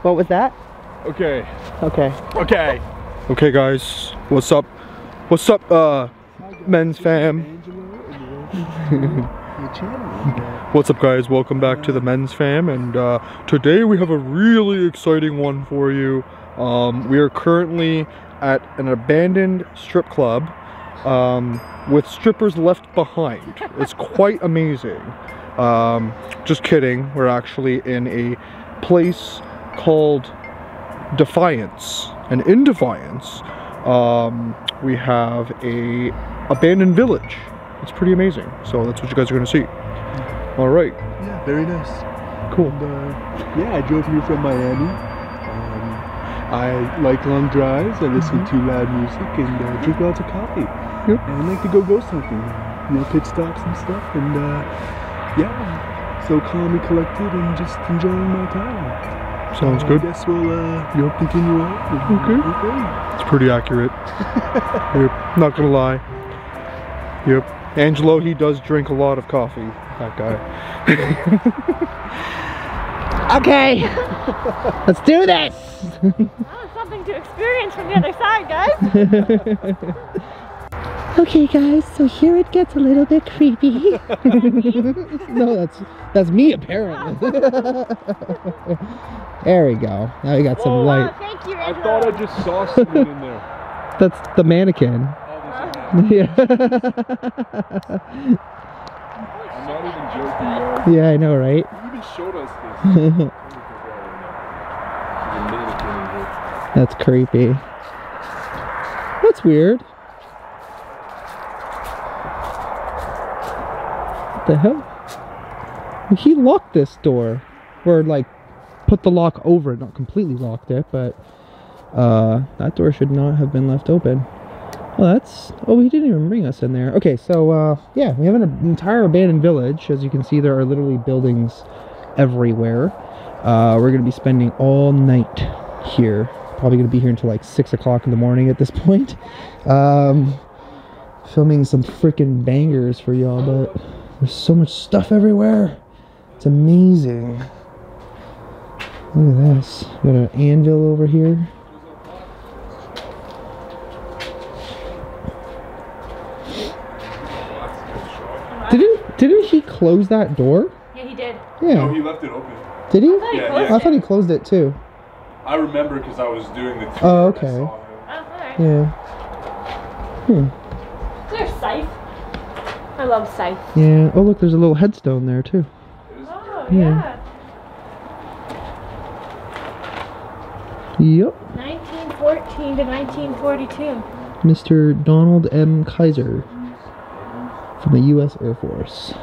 What was that? Okay. Okay. Okay. Okay, guys. What's up? What's up, men's fam? What's up, guys? Welcome back to the men's fam, and today we have a really exciting one for you. We are currently at an abandoned strip club with strippers left behind. It's quite amazing. Just kidding. We're actually in a place called Defiance, and in Defiance we have a abandoned village. It's pretty amazing. So that's what you guys are gonna see. All right. Yeah, very nice. Cool. And, yeah, I drove here from Miami. I like long drives. I listen to loud music and drink lots of coffee. Yep. And I like to go ghost hunting, you know, pit stops and stuff. And yeah, so calm and collected and just enjoying my time. Sounds good. I guess we'll continue on. Okay. It's pretty accurate. Yep. Not gonna lie. Yep. Angelo, he does drink a lot of coffee. That guy. Okay. Let's do this. Oh, something to experience from the other side, guys. Okay, guys. So here it gets a little bit creepy. No, that's me apparently. There we go. Now we got some light. Oh, thank you, I Angelo. thought I just saw someone in there. That's the mannequin. Yeah. I'm not even joking, guys. Yeah, I know, right? You even showed us this. That's creepy. That's weird. What the hell? He locked this door. Or like put the lock over it, not completely locked it, but that door should not have been left open. Well, that's... Oh, he didn't even bring us in there. Okay, so, yeah, we have an entire abandoned village. As you can see, there are literally buildings everywhere. We're going to be spending all night here. Probably going to be here until like 6 o'clock in the morning at this point. Filming some freaking bangers for y'all, but there's so much stuff everywhere. It's amazing. Look at this. We got an anvil over here. Didn't he close that door? Yeah, he did. Yeah. No, he left it open. Did he? Yeah. I thought he closed it too. I remember because I was doing the tour. Oh, okay. Oh, alright. Yeah. There's Scythe. I love Scythe. Yeah. Oh, look, there's a little headstone there too. Oh, Yeah. yeah. Yep. 1914 to 1942. Mr. Donald M. Kaiser from the U.S. Air Force.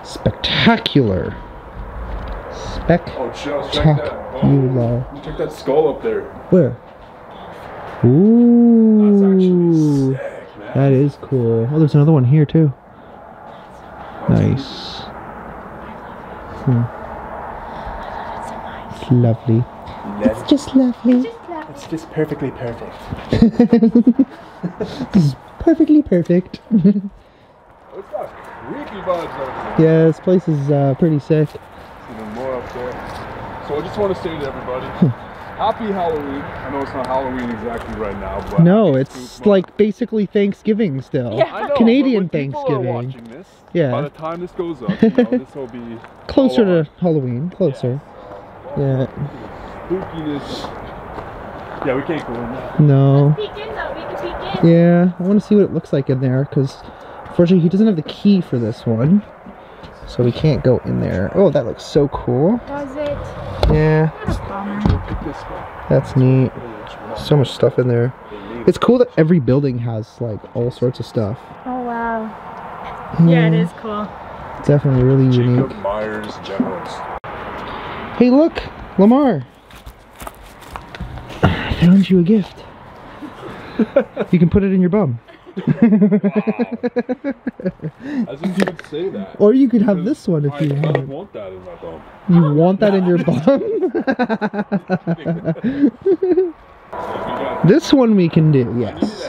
Spectacular. Oh, check that bone. Check that skull up there. Where? Ooh. That's actually sick, man. That is cool. Oh, there's another one here too. Nice. It's lovely. It's just lovely. It's just perfectly perfect. This is perfectly perfect. It's got creepy vibes over there. Yeah, this place is pretty sick. Even more up there. So I just want to say to everybody, happy Halloween. I know it's not Halloween exactly right now, but No, it's like basically Thanksgiving still. Yeah. I know, Canadian but when people Thanksgiving. Are watching this, Yeah. by the time this goes up, you know, this will be Closer all to Halloween. Closer. Yeah. spookiness. Yeah, we can't go in there. No. Peek in though, we can peek in. Yeah, I want to see what it looks like in there because unfortunately he doesn't have the key for this one. So we can't go in there. Oh, that looks so cool. Does it? Yeah. That's neat. So much stuff in there. It's cool that every building has like all sorts of stuff. Oh wow. Yeah, it is cool. It's definitely really unique. Jacob Myers Generals. Hey look, Lamar. I found you a gift. You can put it in your bum. Wow. As if you could say that. Or you could have this one if you I want. want that in my bum. You want that in your bum? This one we can do, yes.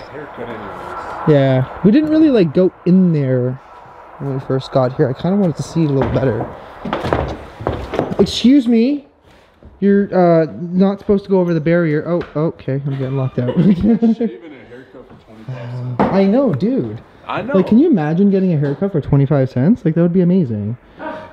Yeah, we didn't really like go in there when we first got here. I kind of wanted to see it a little better. Excuse me. You're not supposed to go over the barrier. Oh, okay. I'm getting locked out. Shaving a haircut for 25 cents. I know, dude. I know. Like, can you imagine getting a haircut for 25 cents? Like, that would be amazing.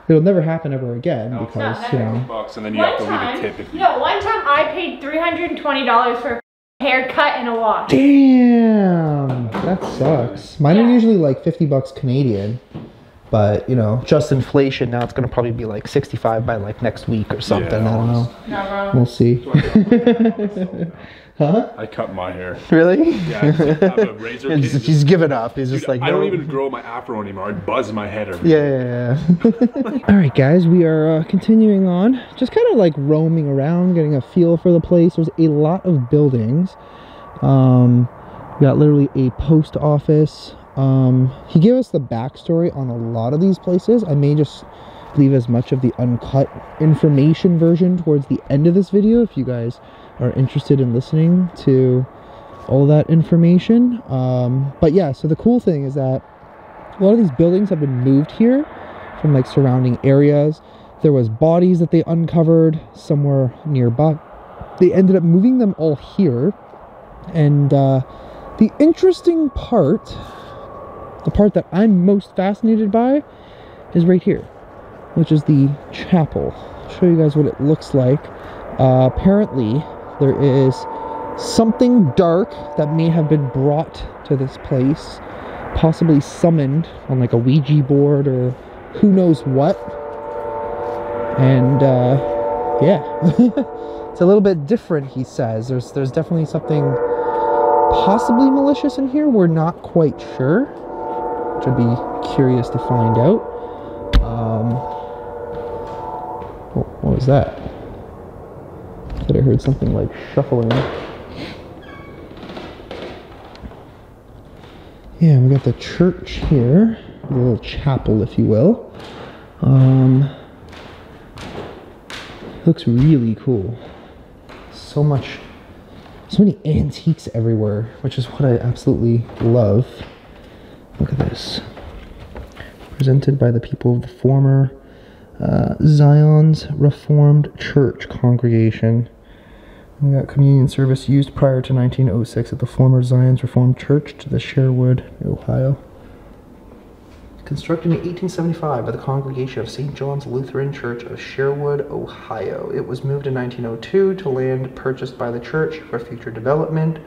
It'll never happen ever again because, you know. $20, and then you have to leave a tip. If you one time I paid $320 for a haircut and a wash. Damn, that sucks. Mine are usually like 50 bucks Canadian, but you know, just inflation. Now it's gonna probably be like 65 by like next week or something. I don't know. No, we'll see. Huh? I cut my hair. Really? Yeah, I just have a razor. He's given up. He's just like, I don't no. even grow my afro anymore. I buzz my head every Yeah. All right, guys, we are continuing on. Just kind of like roaming around, getting a feel for the place. There's a lot of buildings. We got literally a post office. He gave us the backstory on a lot of these places. I may just leave as much of the uncut information version towards the end of this video if you guys are interested in listening to all that information. But yeah, so the cool thing is that a lot of these buildings have been moved here from like surrounding areas. There was bodies that they uncovered somewhere nearby. They ended up moving them all here. And the interesting part, the part that I'm most fascinated by, is right here, which is the chapel. I'll show you guys what it looks like. Apparently there is something dark that may have been brought to this place, possibly summoned on like a Ouija board or who knows what. And yeah, it's a little bit different, he says. There's definitely something possibly malicious in here. We're not quite sure, which I'd be curious to find out. What was that? I thought I heard something like shuffling. Yeah, we got the church here, the little chapel, if you will. Looks really cool. So many antiques everywhere, which is what I absolutely love. Look at this. Presented by the people of the former Zion's Reformed Church congregation. We got communion service used prior to 1906 at the former Zion's Reformed Church to the Sherwood, Ohio. Constructed in 1875 by the congregation of St. John's Lutheran Church of Sherwood, Ohio. It was moved in 1902 to land purchased by the church for future development.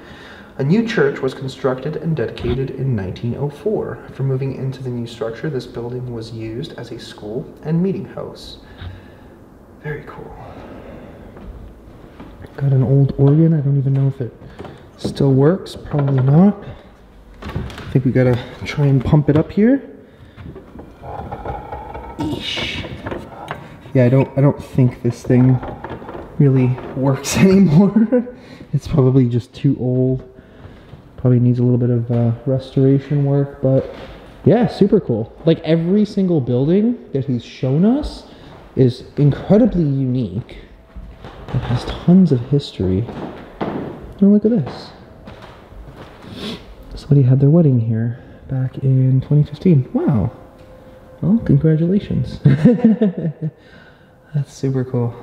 A new church was constructed and dedicated in 1904. After moving into the new structure, this building was used as a school and meeting house. Very cool. Got an old organ. I don't even know if it still works. Probably not. I think we gotta try and pump it up here. Eesh. Yeah, I don't think this thing really works anymore. It's probably just too old. Probably needs a little bit of restoration work, but yeah, super cool. Like every single building that he's shown us is incredibly unique. It has tons of history. Oh, look at this. Somebody had their wedding here back in 2015. Wow. Well, congratulations. That's super cool.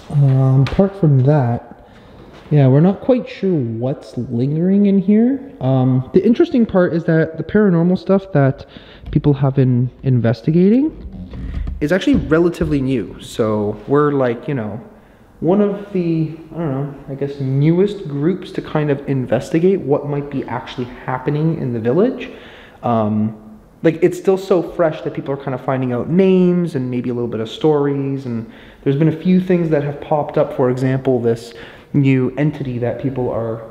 Apart from that, yeah, we're not quite sure what's lingering in here. The interesting part is that the paranormal stuff that people have been investigating is actually relatively new. So we're like, you know, one of the, I don't know, I guess newest groups to kind of investigate what might be actually happening in the village. Like it's still so fresh that people are kind of finding out names and maybe a little bit of stories, and there's been a few things that have popped up. For example, this new entity that people are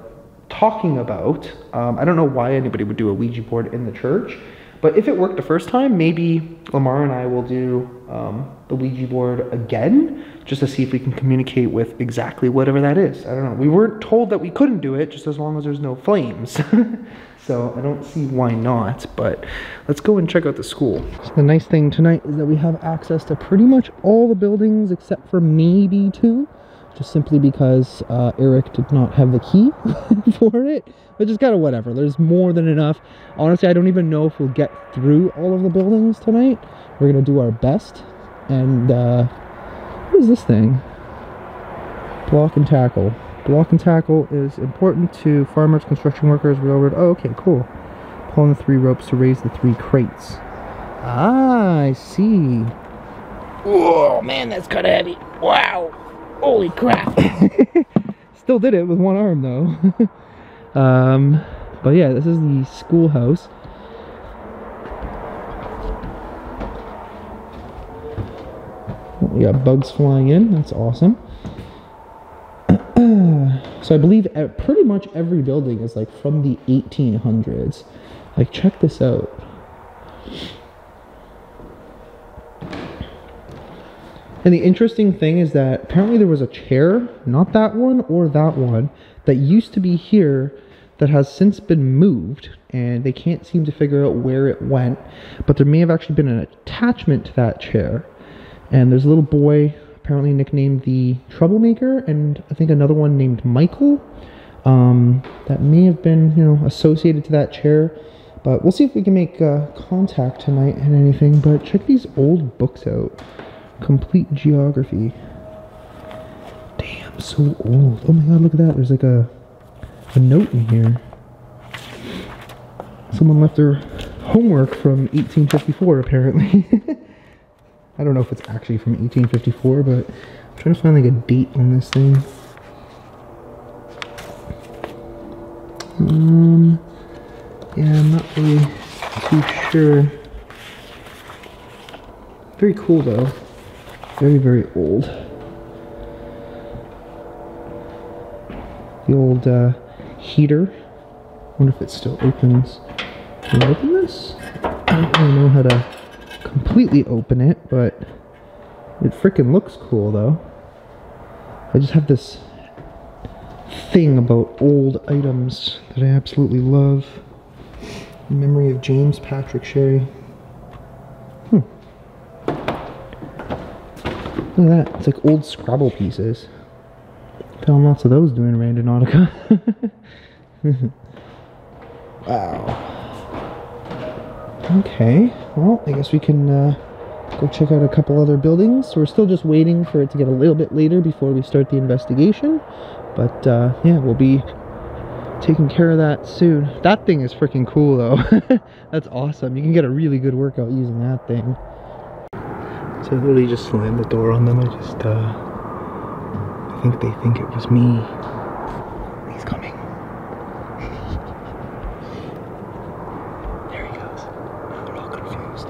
talking about. I don't know why anybody would do a Ouija board in the church, but if it worked the first time, maybe Lamar and I will do the Ouija board again, just to see if we can communicate with exactly whatever that is. I don't know. We weren't told that we couldn't do it, just as long as there's no flames. So I don't see why not, but let's go and check out the school. So the nice thing tonight is that we have access to pretty much all the buildings except for maybe two. just simply because Eric did not have the key for it, which is kind of whatever. There's more than enough. Honestly, I don't even know if we'll get through all of the buildings tonight. We're gonna do our best. And what is this thing? Block and tackle. Block and tackle is important to farmers, construction workers, railroad. Oh, okay, cool. Pulling the 3 ropes to raise the 3 crates. Ah, I see. Whoa, man, that's kind of heavy. Wow. Holy crap. Still did it with one arm, though. But yeah, this is the schoolhouse. We got bugs flying in. That's awesome. So I believe pretty much every building is like from the 1800s. Like, check this out. And the interesting thing is that apparently there was a chair, not that one or that one, that used to be here that has since been moved, and they can't seem to figure out where it went. But there may have actually been an attachment to that chair. And there's a little boy, apparently nicknamed the Troublemaker, and I think another one named Michael, that may have been, you know, associated to that chair. But we'll see if we can make contact tonight and anything. But check these old books out. Complete Geography. Damn, so old. Oh my god, look at that. There's like a note in here. Someone left their homework from 1854, apparently. I don't know if it's actually from 1854, but I'm trying to find like a date on this thing. Yeah, I'm not really too sure. Very cool though. Very, very old. The old heater. Wonder if it still opens. Can I open this? I don't really know how to completely open it, but it freaking looks cool though. I just have this thing about old items that I absolutely love. In memory of James Patrick Sherry. Look at that, it's like old Scrabble pieces. Found lots of those doing Randonautica. Wow. Okay, well, I guess we can go check out a couple other buildings. So we're still just waiting for it to get a little bit later before we start the investigation. But yeah, we'll be taking care of that soon. That thing is freaking cool though. That's awesome. You can get a really good workout using that thing. So I literally just slammed the door on them. I think they think it was me. He's coming. There he goes. Now they're all confused.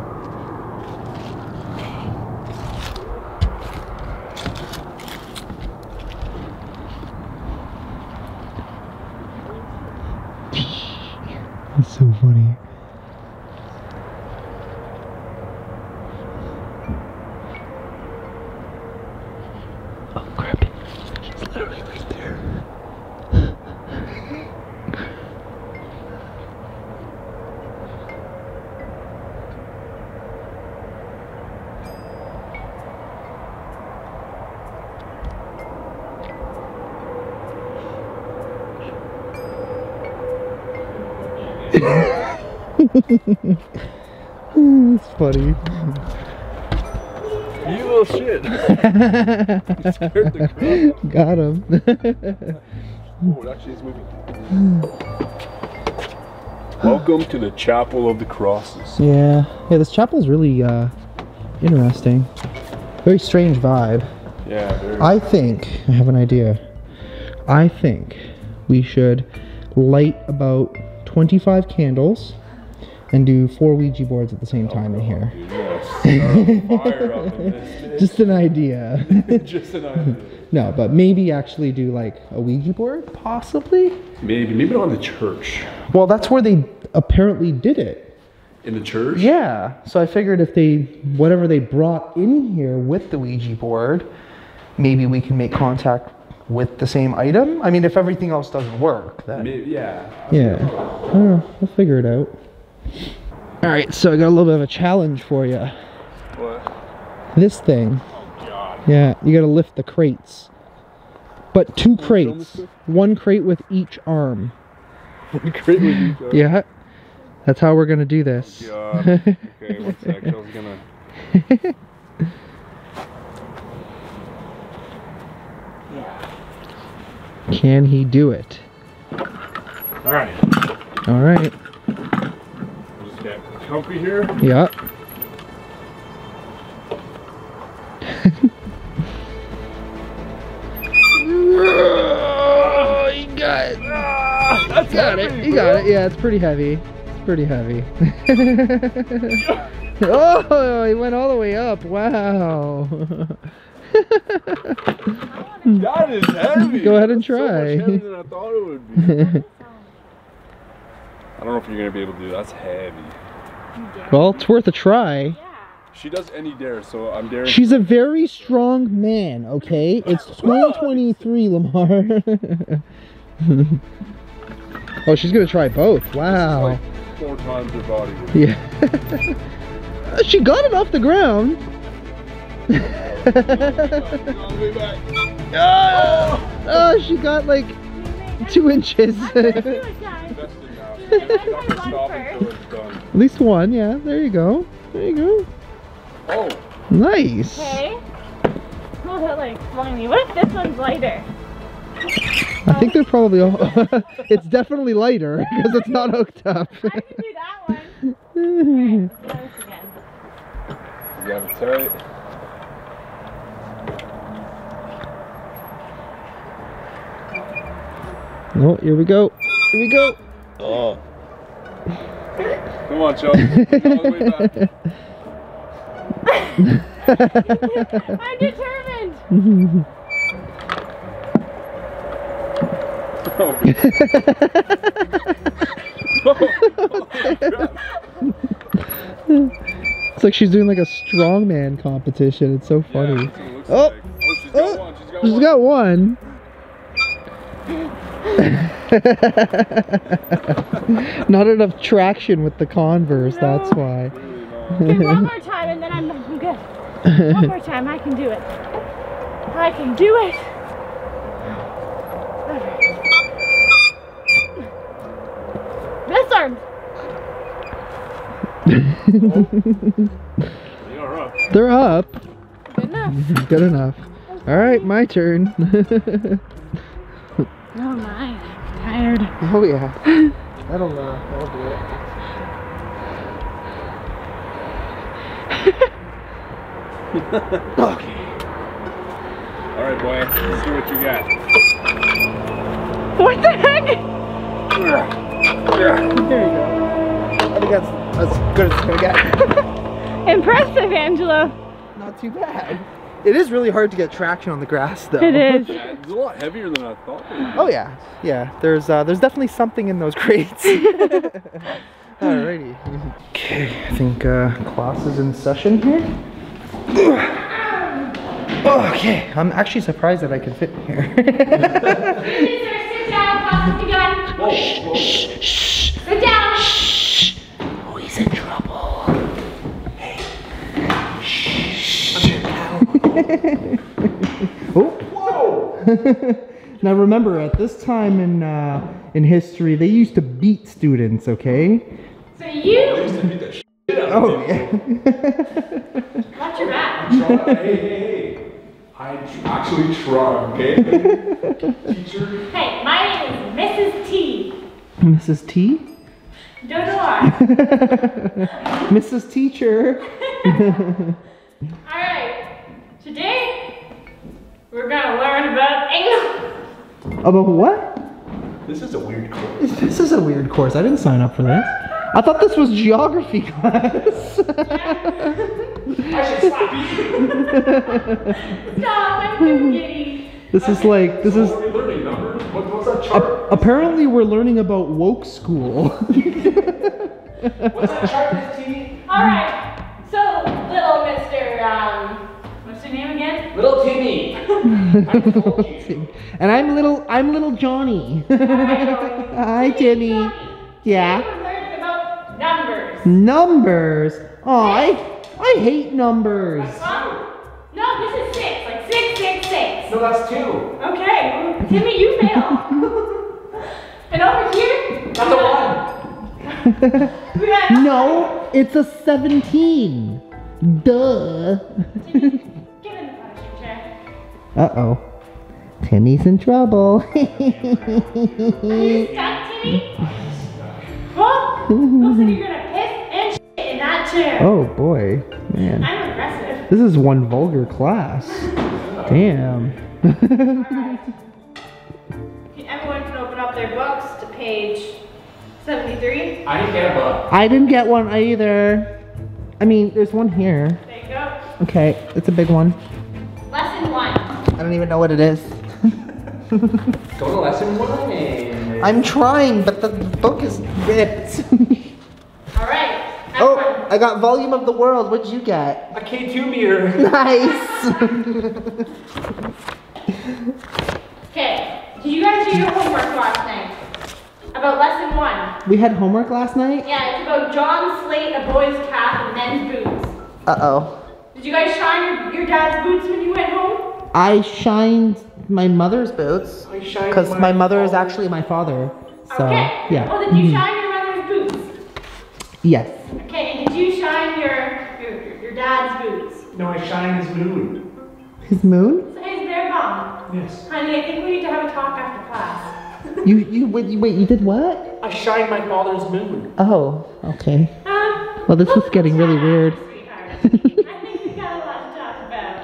That's so funny. Oh crap, he's literally right there. It's funny. You little shit. You scared the crap. Got him. Oh, it actually is moving. Welcome to the Chapel of the Crosses. Yeah, this chapel's really interesting. Very strange vibe. Yeah, very. I think, I have an idea. I think we should light about 25 candles and do 4 Ouija boards at the same time in here. Yes. Fire up in this. Just an idea. Just an idea. No, but maybe actually do like a Ouija board, possibly? Maybe not in the church. Well, that's where they apparently did it. In the church? Yeah, so I figured if they, whatever they brought in here with the Ouija board, maybe we can make contact with the same item. I mean, if everything else doesn't work, then... Maybe, yeah. Yeah, I don't know, we'll figure it out. Alright, so I got a little bit of a challenge for you. What? This thing. Oh, God. Yeah, you gotta lift the crates. But 2 crates. 1 crate with each arm. 1 crate with each arm? Yeah. That's how we're gonna do this. Oh, God. Okay, 1 sec. I was gonna... Can he do it? Alright. Alright. Just get comfy here. Yeah. Oh, you got it. That's Got it. You got it. Yeah, it's pretty heavy. It's pretty heavy. Oh, he went all the way up. Wow. That is heavy. Go ahead and That's so much try. heavier than I thought it would be. I don't know if you're gonna be able to do that. That's heavy. Well, it's worth a try. She does any dare, so I'm daring. She's a very strong man, okay? It's 2023, Lamar. Oh, she's gonna try both. Wow. Like 4 times her body weight. Yeah. She got it off the ground. Oh, she got like 2 inches. At least 1, yeah. There you go. There you go. Oh. Nice. Okay. Oh, that like flung me. What if this one's lighter? I think they're probably all. It's definitely lighter because it's not hooked up. I can do that one. Okay, let's try this again. You have it tight. Oh, here we go. Here we go. Oh. Come on, Chuck. All the way back. I'm determined. It's like she's doing like a strongman competition. It's so funny. Yeah, that's Oh. what it looks like. Oh, she's She's got one. got one. Not enough traction with the Converse, that's why. Okay, one more time and then I'm good. One more time, I can do it. I can do it. Okay. This arm. They're up. Good enough. Good enough. All right, my turn. Oh my, I'm tired. Oh yeah. That'll do it. Okay. Alright, boy. Let's see what you got. What the heck? There you go. I think that's as good as it's gonna get. Impressive, Angela. Not too bad. It is really hard to get traction on the grass, though. It is. Yeah, it's a lot heavier than I thought it would be. Oh yeah, yeah. There's definitely something in those crates. Alrighty. Okay, I think class is in session here. Okay, I'm actually surprised that I can fit here. Sit down, class has begun. Shh, shh. Sit down. Shh. Oh, he's in trouble. Hey. Shh. Oh. Whoa. Now remember, at this time in history, they used to beat students. Okay. So you. They used to beat the shit out of Oh me. yeah. Watch your back. Hey. I actually try, okay? Teacher. Hey, my name is Mrs. T. Mrs. T. Don't know why. Mrs. Teacher. Alright, today we're gonna learn about English. About what? This is a weird course. This is a weird course. I didn't sign up for this. I thought this was geography class. I should slap you. Stop, I'm too giddy. This is like, this is, What are we learning, numbers? What's that chart? apparently we're learning about woke school. What's that chart, Miss T? Alright, so little Mr. What's your name again? Little Timmy. And I'm little Johnny. Hi, Timmy. Yeah. Today we're learning about numbers. Numbers. Oh, I hate numbers. No, this is 6, like 666. 6. No, that's 2. Okay, well, Timmy, you fail. And over here, That's a 1. we got No, it's a 17. Duh. Timmy, get in the punishing chair. Uh-oh. Timmy's in trouble. Are you stuck, Timmy? Well, looks like you're gonna piss and shit in that chair. Oh boy, man. I'm aggressive. This is one vulgar class. Damn. Alright. Everyone can open up their books to page 73. I didn't get a book. I didn't get one either. I mean, there's one here. There you go. Okay, it's a big one. Lesson 1. I don't even know what it is. Go to lesson 1 and... I'm trying, but the book is ripped. Alright. Oh, I got Volume of the World. What'd you get? A K2 meter. Nice. Okay. Did you guys do your homework last night? About lesson 1. We had homework last night? Yeah, it's about John Slate, a boy's cap, and men's boots. Uh-oh. Did you guys shine your dad's boots when you went home? I shined my mother's boots. I shined Because my mother is father's. actually my father. So, Okay. yeah. Well, did you shine your mother's boots? Yes. Okay, and did you shine your dad's boots? No, I shine his moon. His moon? So his bare bum. Yes. Honey, I think we need to have a talk after class. Wait, you did what? I shine my father's moon. Oh, okay. Well, this is Let's getting really chat, weird. sweetheart. I think we've got a lot to talk about.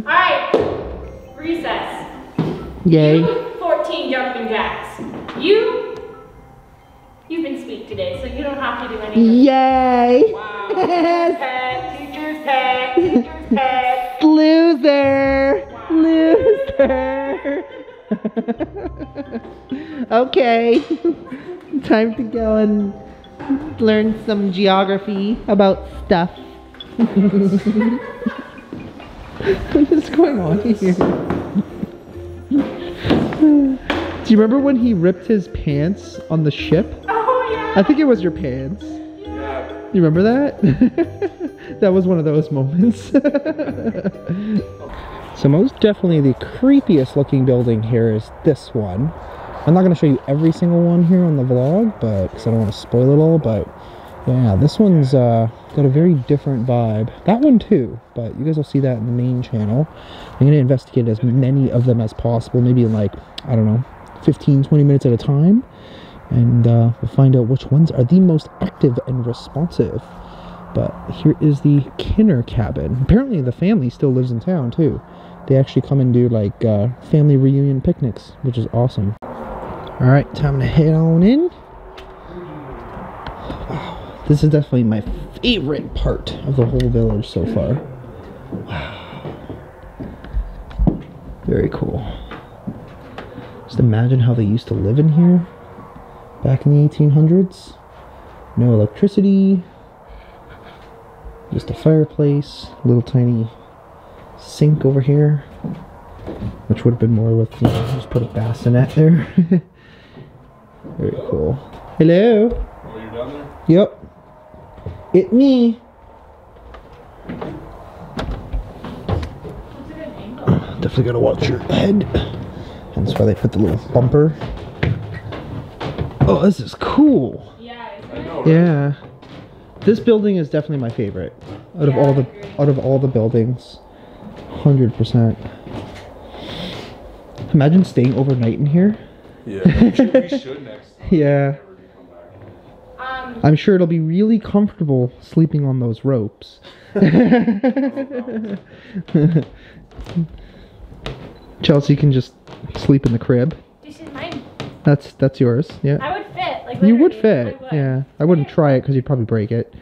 Alright, recess. Yay. You, 14 jumping jacks. You've been speak today, so you don't have to do anything. Yay. Wow. Yes. Teacher's pet, teacher's pet. Loser. Loser. Okay. Time to go and learn some geography about stuff. What is going on here? Do you remember when he ripped his pants on the ship? Oh, yeah. I think it was your pants. Yeah. You remember that? That was one of those moments. So most definitely the creepiest looking building here is this one. I'm not going to show you every single one here on the vlog, but because I don't want to spoil it all, but yeah, this one's got a very different vibe. That one too, but you guys will see that in the main channel. I'm going to investigate as many of them as possible, maybe in like, I don't know, 15-20 minutes at a time, and we'll find out which ones are the most active and responsive. But here is the Kinner cabin. Apparently the family still lives in town too. They actually come and do like family reunion picnics, which is awesome. Alright, time to head on in. Wow, this is definitely my favorite part of the whole village so far. Wow. Very cool. Just imagine how they used to live in here back in the 1800s. No electricity. Just a fireplace, a little tiny sink over here, which would have been more with, you know, just put a bassinet there. Very cool. Hello? Oh, you're down there? Yep. It me. Definitely gotta watch your head. That's why they put the little bumper. Oh, this is cool. Yeah, I know, right? Yeah. This building is definitely my favorite out of all the buildings. 100%. Imagine staying overnight in here. Yeah. We should next time. Yeah. I'm sure it'll be really comfortable sleeping on those ropes. Chelsea can just sleep in the crib. This is mine. That's yours. Yeah. I would fit. Like You would literally, fit. I would. Yeah. I wouldn't try it because you'd probably break it.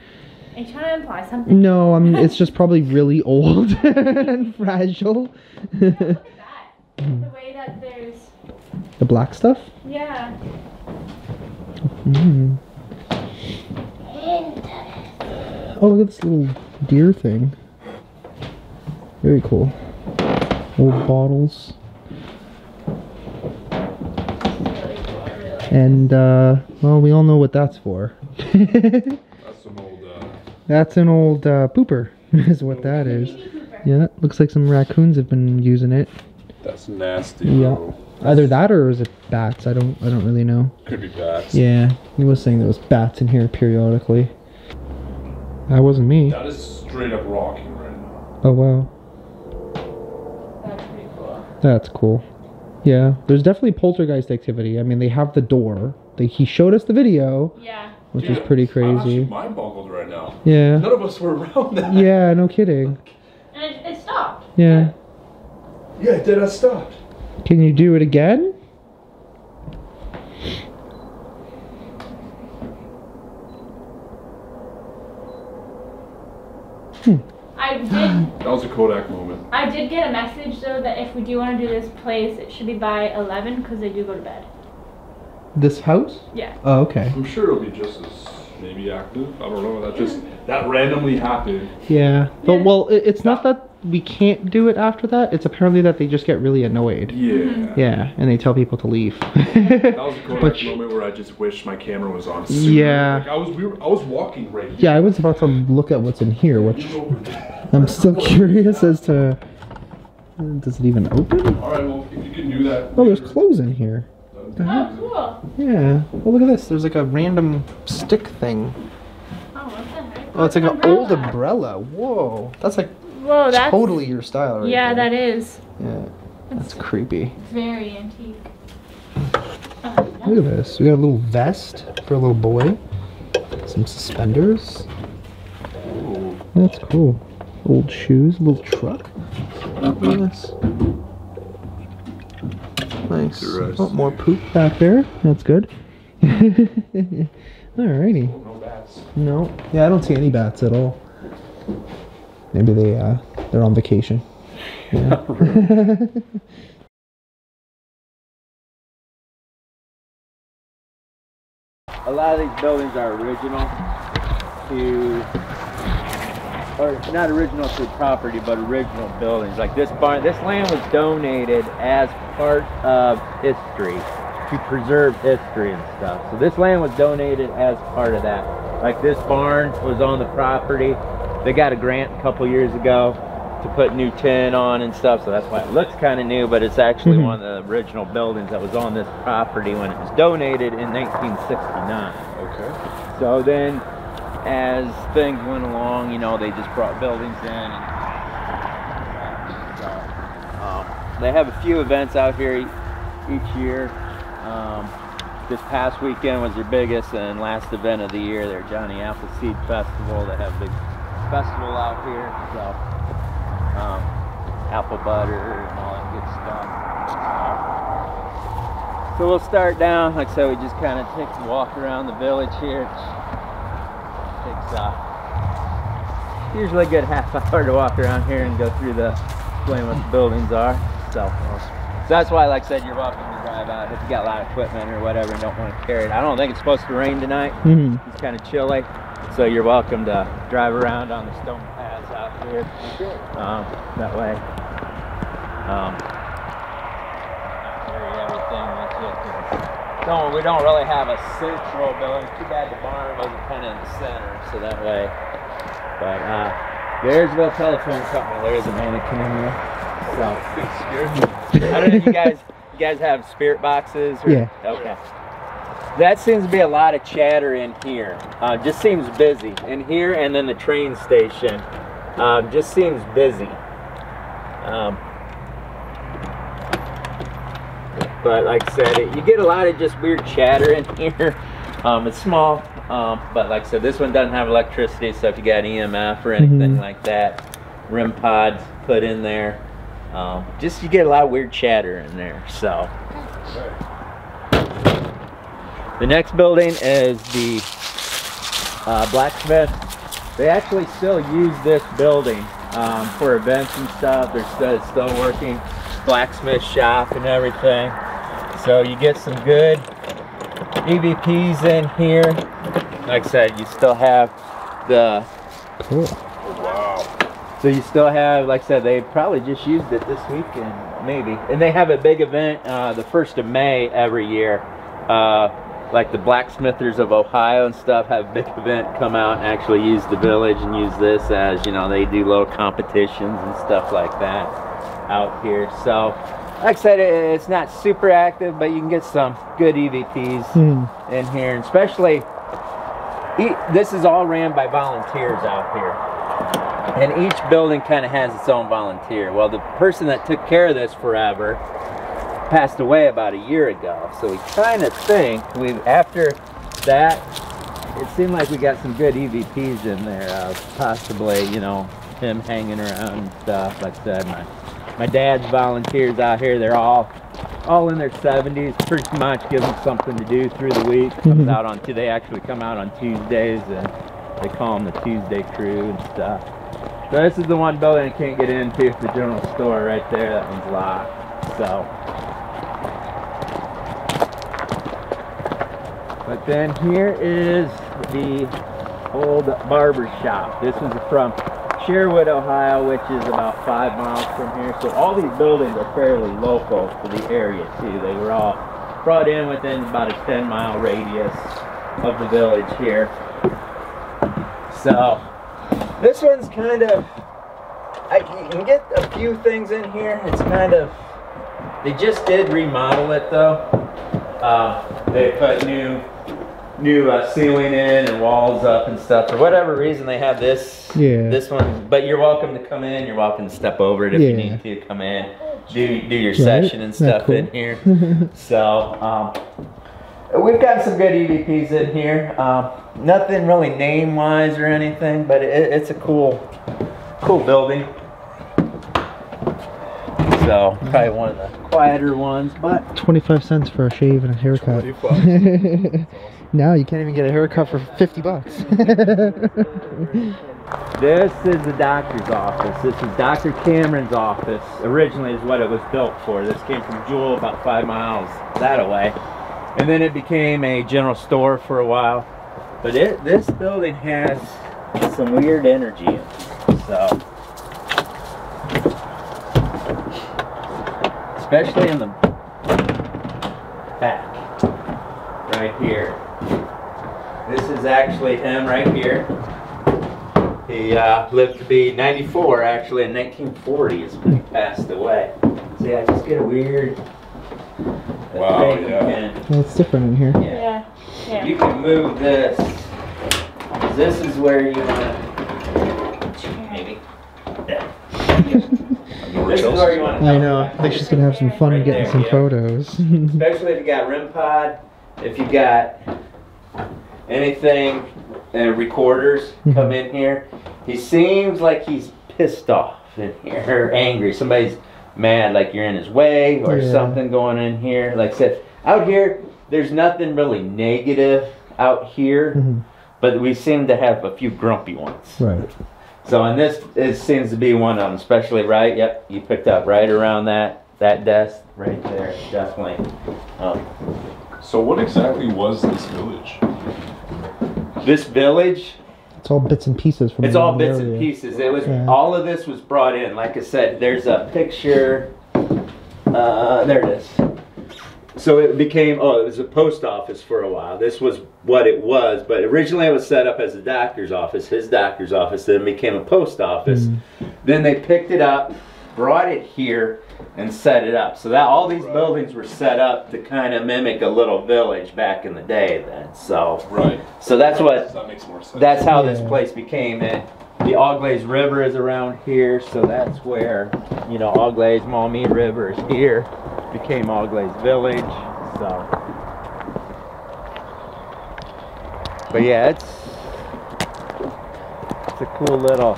Are you trying to imply something? No, it's just probably really old and fragile. Look at that. The way that there's. The black stuff? Yeah. Mm. Oh, look at this little deer thing. Very cool. Old bottles. And, well, we all know what that's for. That's some old, That's an old pooper, is what that is. Yeah, looks like some raccoons have been using it. That's nasty, Yeah. bro. Either that or is it bats? I don't really know. Could be bats. Yeah, he was saying there was bats in here periodically. That wasn't me. That is straight up rocking right now. Oh wow. That's pretty cool. That's cool. Yeah, there's definitely poltergeist activity. I mean, they have the door. He showed us the video, Yeah. which Dude, is pretty I'm actually crazy. mind boggled right now. Yeah. None of us were around that. Yeah, no kidding. And it stopped. Yeah. Yeah, it did. I stopped. Can you do it again? I did. That was a Kodak moment. I did get a message though that if we do want to do this place, it should be by 11 because they do go to bed. This house? Yeah. Oh, okay. I'm sure it'll be just as maybe active. I don't know. That randomly happened. Yeah. But Yeah. well, it's not that we can't do it after that. It's apparently that they just get really annoyed. Yeah. Yeah, and they tell people to leave. That was a Kodak Which- moment where I just wish my camera was on sooner. Yeah. Like I was walking right here. Yeah, I was about to look at what's in here, which He's over there. I'm still curious as to. Does it even open? All right. Well, if you can do that. Oh, there's clothes in here. Oh, cool. Yeah. Oh, look at this. There's like a random stick thing. Oh, what the heck? Oh, it's like an old umbrella. Whoa. That's like Whoa, that's totally your style, right? yeah, there. that is Yeah. That's creepy. very antique. Look at this. We got a little vest for a little boy. Some suspenders. Ooh. That's cool. Old shoes, little truck. Look at this. Nice. Interesting. Oh, more poop back there. That's good. Alrighty. No bats. No. Yeah, I don't see any bats at all. Maybe they're on vacation. Yeah. A lot of these buildings are original to, or not original to property, but original buildings. Like this barn, this land was donated as part of history, to preserve history and stuff. So this land was donated as part of that. Like this barn was on the property. They got a grant a couple years ago to put new tin on and stuff, so that's why it looks kind of new, but it's actually one of the original buildings that was on this property when it was donated in 1969. Okay. So then, as things went along, you know, they just brought buildings in. And, so, they have a few events out here each year. This past weekend was their biggest and last event of the year, their Johnny Appleseed Festival. They have a big festival out here, so apple butter and all that good stuff. So we'll start down. Like I said, we just kind of take a walk around the village here. Takes usually a good half hour to walk around here and go through the explain what the buildings are. So that's why, like I said, you're welcome to drive out if you got a lot of equipment or whatever and don't want to carry it. I don't think it's supposed to rain tonight. It's kind of chilly, so you're welcome to drive around on the stone paths out here. That way, carry everything with you. We don't really have a central building. Too bad the barn wasn't kind of in the center, so that way. But there's the telephone company. There is a mannequin in there. So it scared me. I don't know if you guys have spirit boxes? Or, Yeah. Okay. That seems to be a lot of chatter in here. Just seems busy in here, and then the train station just seems busy. But like I said, you get a lot of just weird chatter in here. It's small, but like I said, this one doesn't have electricity, so if you got EMF or anything like that, REM pods put in there. Just you get a lot of weird chatter in there. So the next building is the blacksmith. They actually still use this building for events and stuff. They're still working blacksmith shop and everything. So you get some good EVPs in here. Like I said, you still have the Cool. Wow. So you still have, like I said, they probably just used it this weekend, maybe. And they have a big event the 1st of May every year. Like the blacksmithers of Ohio and stuff have a big event, come out and actually use the village and use this as, you know, they do little competitions and stuff like that out here. So like I said, it's not super active, but you can get some good EVPs in here, and especially this is all ran by volunteers out here, and each building kind of has its own volunteer. Well, the person that took care of this forever passed away about a year ago, so we kind of think after that, it seemed like we got some good EVPs in there, possibly, you know, him hanging around and stuff. Like I said, my dad's volunteers out here, they're all in their 70s, pretty much give them something to do through the week. Comes out on, they actually come out on Tuesdays, and they call them the Tuesday crew and stuff. So this is the one building I can't get into, the general store right there, that one's locked. So, but then here is the old barber shop. This is from Sherwood, Ohio, which is about 5 miles from here. So all these buildings are fairly local to the area too. They were all brought in within about a 10-mile radius of the village here. So this one's kind of, you can get a few things in here. It's kind of, they just did remodel it though. They put new ceiling in and walls up and stuff. For whatever reason, they have this one. But you're welcome to come in. You're welcome to step over it if you need to. Come in, do your session and stuff in here. So we've got some good EVPs in here. Nothing really name-wise or anything, but it's a cool building. So probably one of the quieter ones, but 25 cents for a shave and a haircut. Now you can't even get a haircut for 50 bucks. This is the doctor's office. This is Dr. Cameron's office. Originally is what it was built for. This came from Jewel, about 5 miles that away. And then it became a general store for a while. But this building has some weird energy in it. So, especially in the back, right here. This is actually him right here. He lived to be 94 actually in 1940s when he passed away. So yeah, I just get a weird Wow, thing. yeah. Well, it's different in here. Yeah. Yeah. You can move this. This is where you want to maybe. Yeah. This is where you want to. I know. I think she's gonna have some fun Right getting there, some yeah. photos. Especially if you got REM pod, if you got anything, recorders come in here. He seems like he's pissed off in here, or angry. Somebody's mad, like you're in his way, or something going in here. Like I said, out here, there's nothing really negative out here, but we seem to have a few grumpy ones. Right. So, and this seems to be one of them, especially right. Yep, you picked up right around that desk right there, definitely. So what exactly was this village? This village, It's all bits and pieces from it's the all bits area. and pieces. It was all of this was brought in. Like I said, there's a picture. There it is. So it became, it was a post office for a while. This was what it was, but originally it was set up as a doctor's office, his doctor's office, then became a post office. Then they picked it up, brought it here, and set it up. So that all these buildings were set up to kind of mimic a little village back in the day then. So, so that's what, That makes more sense. that's how this place became it. The Auglaize River is around here, so that's where, you know, Auglaize, Maumee River is here. Became Auglaize Village, so. But yeah, it's a cool little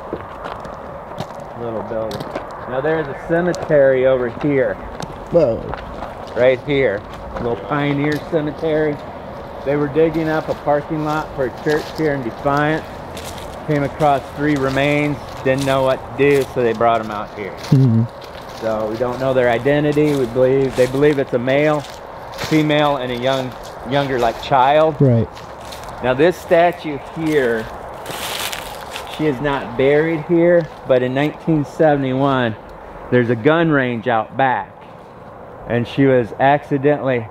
building. Now there's a cemetery over here. Whoa. Right here, a little pioneer cemetery. They were digging up a parking lot for a church here in Defiant. Came across 3 remains, didn't know what to do, so they brought them out here. So we don't know their identity. They believe it's a male, female, and a younger like child. Right. Now this statue here, she is not buried here, but in 1971, there's a gun range out back, and she was accidentally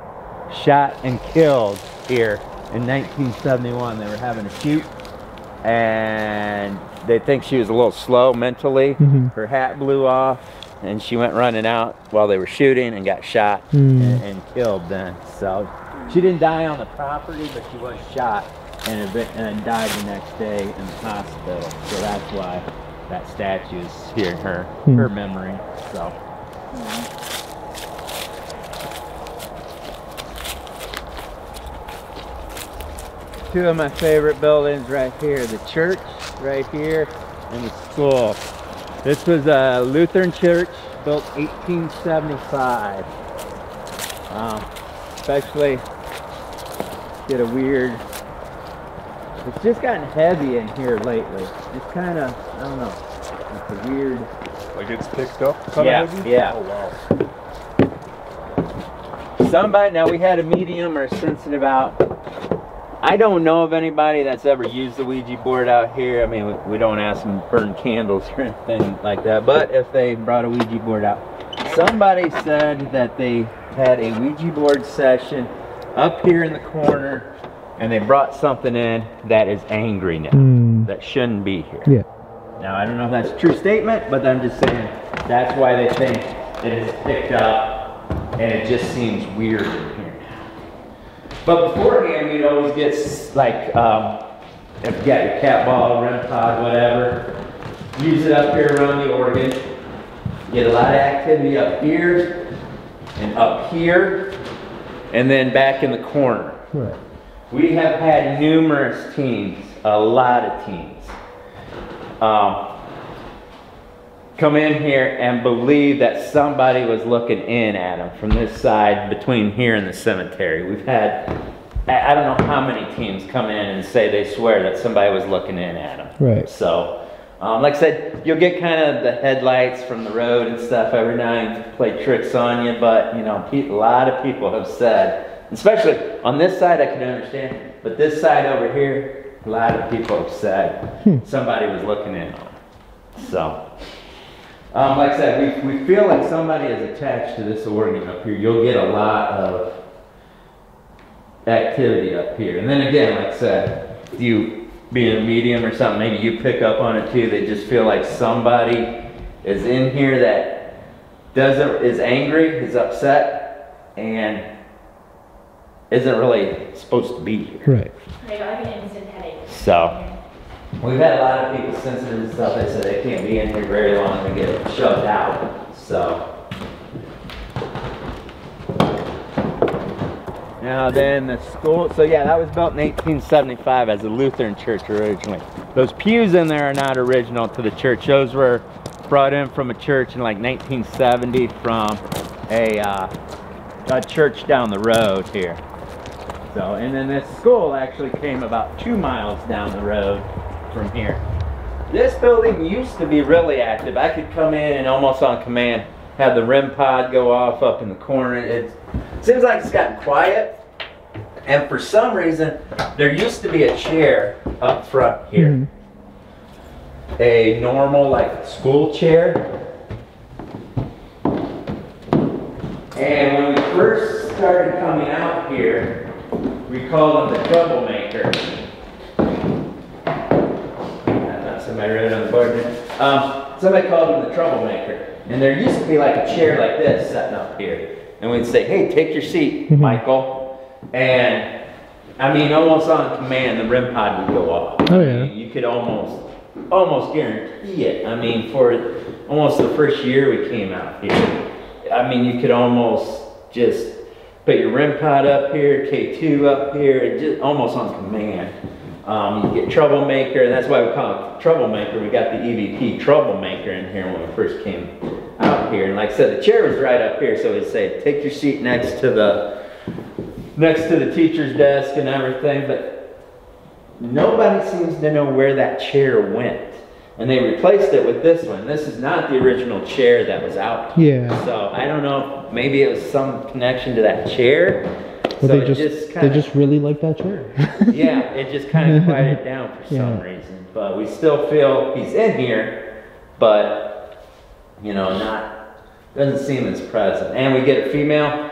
shot and killed here in 1971. They were having a shoot, and they think she was a little slow mentally. Her hat blew off, and she went running out while they were shooting and got shot and killed then. So she didn't die on the property, but she was shot and died the next day in the hospital. So that's why that statue is here in her memory. So. Two of my favorite buildings right here, the church right here and the school. This was a Lutheran church built 1875. Especially get a weird, it's just gotten heavy in here lately. It's kind of, I don't know, it's a weird. Like it's picked up kind of heavy? Yeah. Oh wow. Somebody, now we had a medium or a sensitive out. I don't know of anybody that's ever used the Ouija board out here. I mean, we don't ask them to burn candles or anything like that. But if they brought a Ouija board out, somebody said that they had a Ouija board session up here in the corner, and they brought something in that is angry now, that shouldn't be here. Yeah. Now, I don't know if that's a true statement, but I'm just saying that's why they think that it's picked up, and it just seems weird in here. But beforehand, we'd always get, like, if you got your cat ball, REM pod, whatever, use it up here around the organ. Get a lot of activity up here, and up here, and then back in the corner. Right. We have had numerous teams, a lot of teams, come in here and believe that somebody was looking in at them from this side between here and the cemetery. We've had, I don't know how many teams come in and say they swear that somebody was looking in at them. Right. So, like I said, you'll get kind of the headlights from the road and stuff every night, play tricks on you, but you know, a lot of people have said, especially on this side I can understand, but this side over here, a lot of people have said somebody was looking in on them. So, like I said, we feel like somebody is attached to this organ up here. You'll get a lot of activity up here. And then again, like I said, you being a medium or something, maybe you pick up on it too. They just feel like somebody is in here that is angry, is upset, and isn't really supposed to be here. Right. Like, I have an instant headache. So, we've had a lot of people sensitive and stuff. They said they can't be in here very long and get shoved out. So. Now then the school, so yeah, that was built in 1875 as a Lutheran church originally. Those pews in there are not original to the church. Those were brought in from a church in like 1970 from a church down the road here. So, and then this school actually came about 2 miles down the road from here. This building used to be really active. I could come in and almost on command have the REM pod go off up in the corner. It seems like it's gotten quiet, and for some reason there used to be a chair up front here. A normal like school chair. And when we first started coming out here, we called him the troublemaker. Somebody wrote it on the board there. Somebody called him the troublemaker. And there used to be like a chair like this sitting up here. And we'd say, hey, take your seat, Michael. And I mean, almost on command, the REM pod would go off. Oh, I yeah. mean, you could almost guarantee it. I mean, for almost the first year we came out here, I mean, you could almost just put your REM pod up here, K2 up here, and just almost on command. You get troublemaker, and that's why we call it troublemaker. We got the EVP troublemaker in here when we first came out here. And like I said, the chair was right up here, so we'd say, take your seat next to the teacher's desk and everything, but nobody seems to know where that chair went. And they replaced it with this one. This is not the original chair that was out here. Yeah. So I don't know, maybe it was some connection to that chair. Well, So they just really like that chair. yeah, it just kind of quieted down for some reason. But we still feel he's in here, but you know, doesn't seem as present. And we get a female.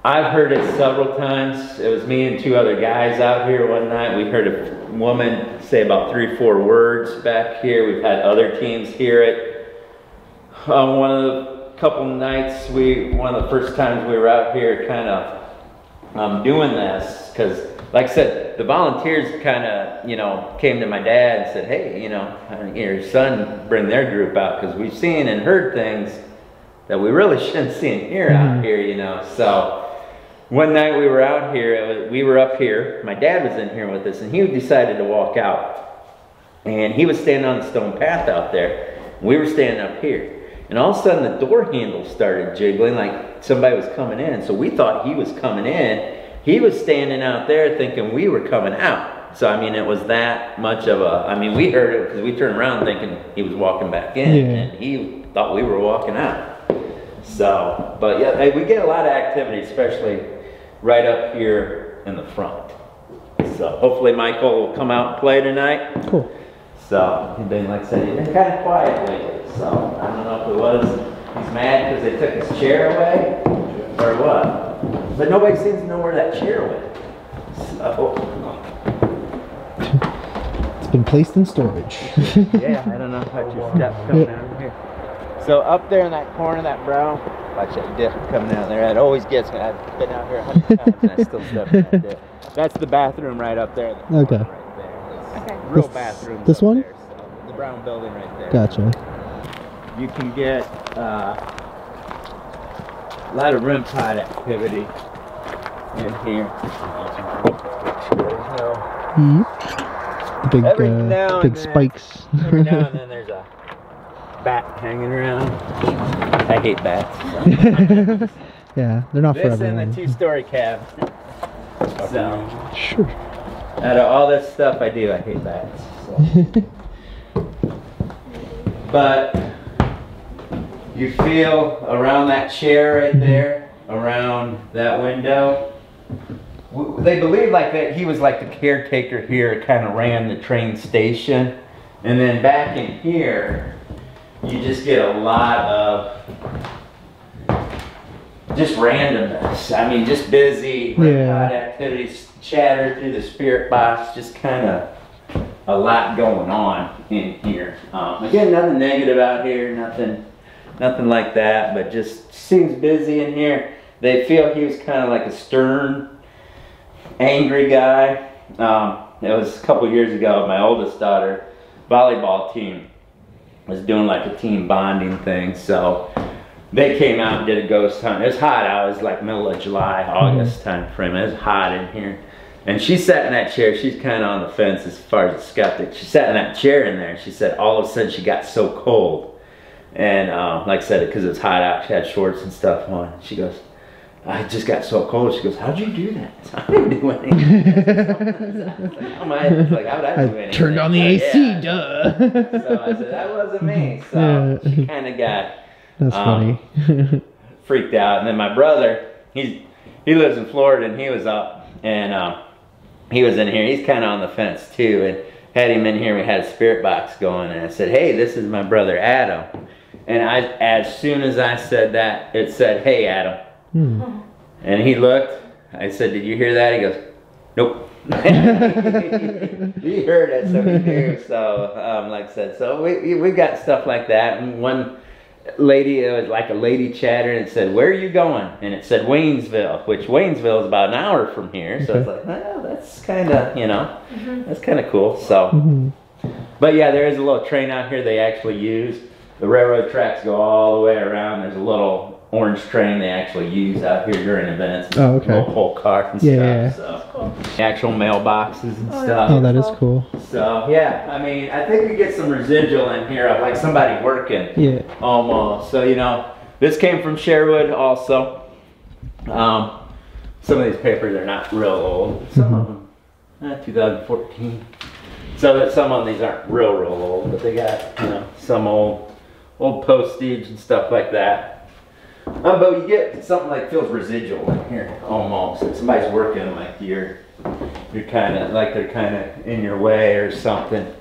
I've heard it several times. It was me and 2 other guys out here one night. We heard a woman say about 3 or 4 words back here. We've had other teams hear it. One of couple nights, one of the first times we were out here kind of doing this, because like I said, the volunteers kind of, you know, came to my dad and said, hey, you know, your son bring their group out, because we've seen and heard things that we really shouldn't see and hear out here, you know. So one night we were out here, we were up here, my dad was in here with us, and he decided to walk out. And he was standing on the stone path out there, we were standing up here. And all of a sudden the door handle started jiggling like somebody was coming in. So we thought he was coming in. He was standing out there thinking we were coming out. So I mean, it was that much of a, I mean, we heard it because we turned around thinking he was walking back in, and he thought we were walking out. So, but yeah, we get a lot of activity, especially right up here in the front. So hopefully Michael will come out and play tonight. Cool. So, he's been, like I said, he's been kind of quiet lately. So, I don't know if it was he's mad because they took his chair away or what. But nobody seems to know where that chair went. So, it's been placed in storage. yeah, I don't know how your steps coming out here. So, up there in that corner, that brown, watch that dip coming out there. It always gets me. I've been out here 100 times and I still step in that dip. That's the bathroom right up there. Okay. Real bathroom. This one? There, so the brown building right there. Gotcha. You can get a lot of rim pod activity in here. The big, big then, spikes. Every now and then there's a bat hanging around. I hate bats. So. Yeah, they're not for This everyone. and the 2-story cab. So. Sure. Out of all this stuff I do, I hate bats. So. But you feel around that chair right there, around that window. They believe like that he was like the caretaker here, kind of ran the train station. And then back in here, you just get a lot of just randomness. I mean, just busy, activities, chatter through the spirit box, just kind of a lot going on in here. Again, nothing negative out here, nothing like that, but just seems busy in here. They feel he was kind of like a stern, angry guy. It was a couple years ago, my oldest daughter volleyball team was doing like a team bonding thing, so they came out and did a ghost hunt. It was hot out. It was like middle of July, August time frame. It was hot in here. And she sat in that chair. She's kind of on the fence as far as a skeptic. She sat in that chair in there. She said all of a sudden she got so cold. And like I said, because it was hot out, she had shorts and stuff on. She goes, I just got so cold. She goes, how'd you do that? I didn't do anything. How would I do anything? I turned on the AC, duh. So I said, that wasn't me. So she kind of got That's funny. freaked out. And then my brother, he lives in Florida, and he was up, and he was in here. He's kind of on the fence too, and had him in here. We had a spirit box going, and I said, hey, this is my brother Adam. And as soon as I said that, it said, hey, Adam. And he looked. I said, did you hear that? He goes, nope. He heard it, so he knew. So like I said, so we got stuff like that. And one lady, it was like a lady chatter, and it said, where are you going? And it said Waynesville, which Waynesville is about an hour from here. So it's like, well, that's kind of, you know, that's kind of cool. So, but yeah, there is a little train out here they actually use. The railroad tracks go all the way around. There's a little orange train they actually use out here during events. Oh, okay. Little whole cart and stuff. So cool. Actual mailboxes and stuff. Oh, that is cool. So yeah, I mean, I think we get some residual in here of like somebody working. Yeah. Almost. So you know, this came from Sherwood also. Some of these papers are not real old. Some of them, 2014. So that some of these aren't real old, but they got, you know, some old postage and stuff like that. But you get something like feels residual in here almost. If somebody's working, like you're kind of like they're kind of in your way or something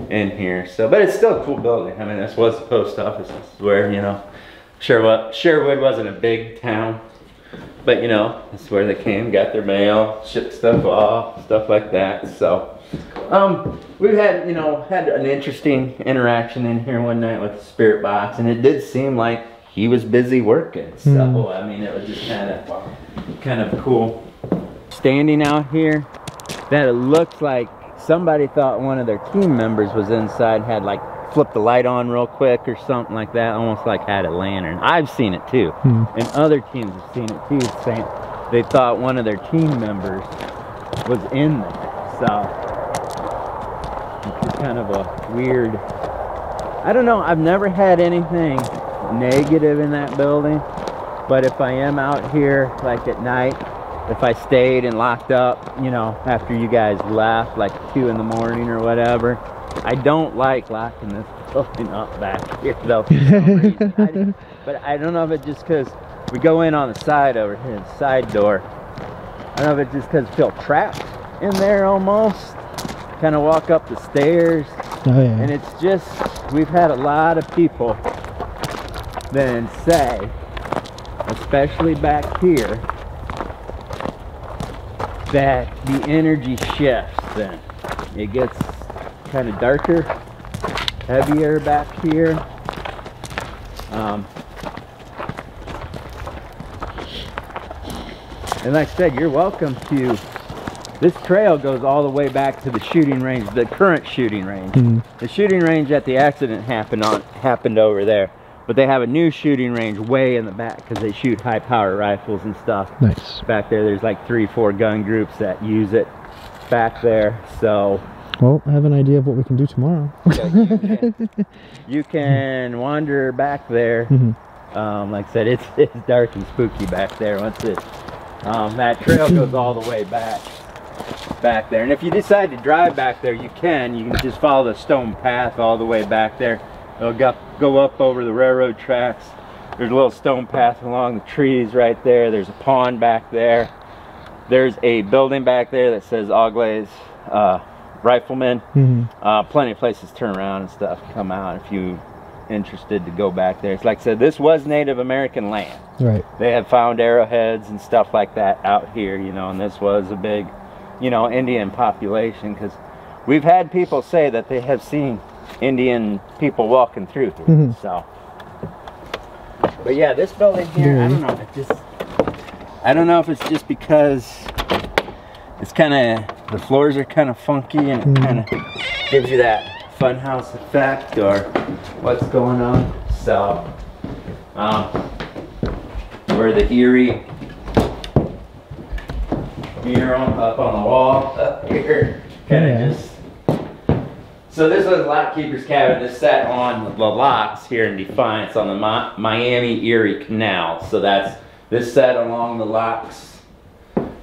in here. So, but it's still a cool building. I mean, this was the post office. This is where, you know, Sherwood wasn't a big town, but you know, that's where they came, got their mail, shipped stuff off, stuff like that. So, we've had, you know, had an interesting interaction in here one night with the spirit box, and it did seem like he was busy working. So I mean, it was just kind of cool. Standing out here, that it looks like somebody thought one of their team members was inside, had like flipped the light on real quick or something like that, almost like had a lantern. I've seen it too, and other teams have seen it too, saying they thought one of their team members was in there. So it's kind of a weird, I don't know, I've never had anything negative in that building, but if I am out here like at night, if I stayed and locked up, you know, after you guys left, like 2 in the morning or whatever, I don't like locking this building up back here though, for some reason. But I don't know if it's just because we go in on the side over here, the side door. I don't know if it's just because I feel trapped in there almost. Kind of walk up the stairs. Oh, yeah. And it's just, we've had a lot of people then say, especially back here, that the energy shifts then. It gets kind of darker, heavier back here. And like I said, you're welcome to, this trail goes all the way back to the shooting range, the current shooting range. The shooting range at the accident happened over there. But they have a new shooting range way in the back because they shoot high power rifles and stuff. Nice. Back there, there's like 3-4 gun groups that use it back there. So, well, I have an idea of what we can do tomorrow. you can wander back there. Like I said, it's dark and spooky back there. Once it, that trail goes all the way back there. And if you decide to drive back there, you can just follow the stone path all the way back there. It'll go up over the railroad tracks. There's a little stone path along the trees right there. There's a pond back there. There's a building back there that says Auglaize Rifleman. Plenty of places to turn around and stuff, come out if you're interested to go back there. It's like I said, this was Native American land. Right. They had found arrowheads and stuff like that out here, you know, and this was a big, you know, Indian population, because we've had people say that they have seen Indian people walking through here. So, but yeah, this building here, I don't know if it's just because it's kind of, the floors are kind of funky and it kind of gives you that funhouse effect or what's going on. So, where the Erie mural up on the wall up here kind of just. So this was Lock Keeper's cabin. This sat on the locks here in Defiance on the Miami Erie Canal. So this sat along the locks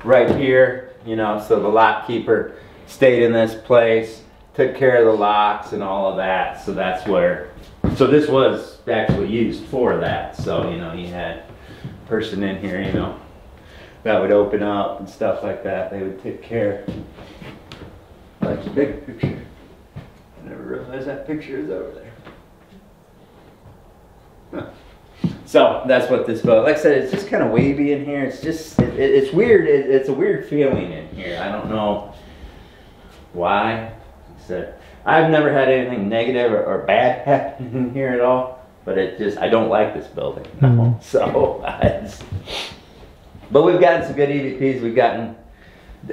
right here, you know, so the lock keeper stayed in this place, took care of the locks and all of that. So that's where, so this was actually used for that. So, you know, you had a person in here, you know, that would open up and stuff like that. They would take care. Like a big picture. I never realized that picture is over there. Huh. So that's what this boat, like I said, it's just kind of wavy in here. It's just, it's weird. It's a weird feeling in here. I don't know why. Like I said, I've never had anything negative or bad happen in here at all, but it just, I don't like this building. So, but we've gotten some good EVPs. We've gotten,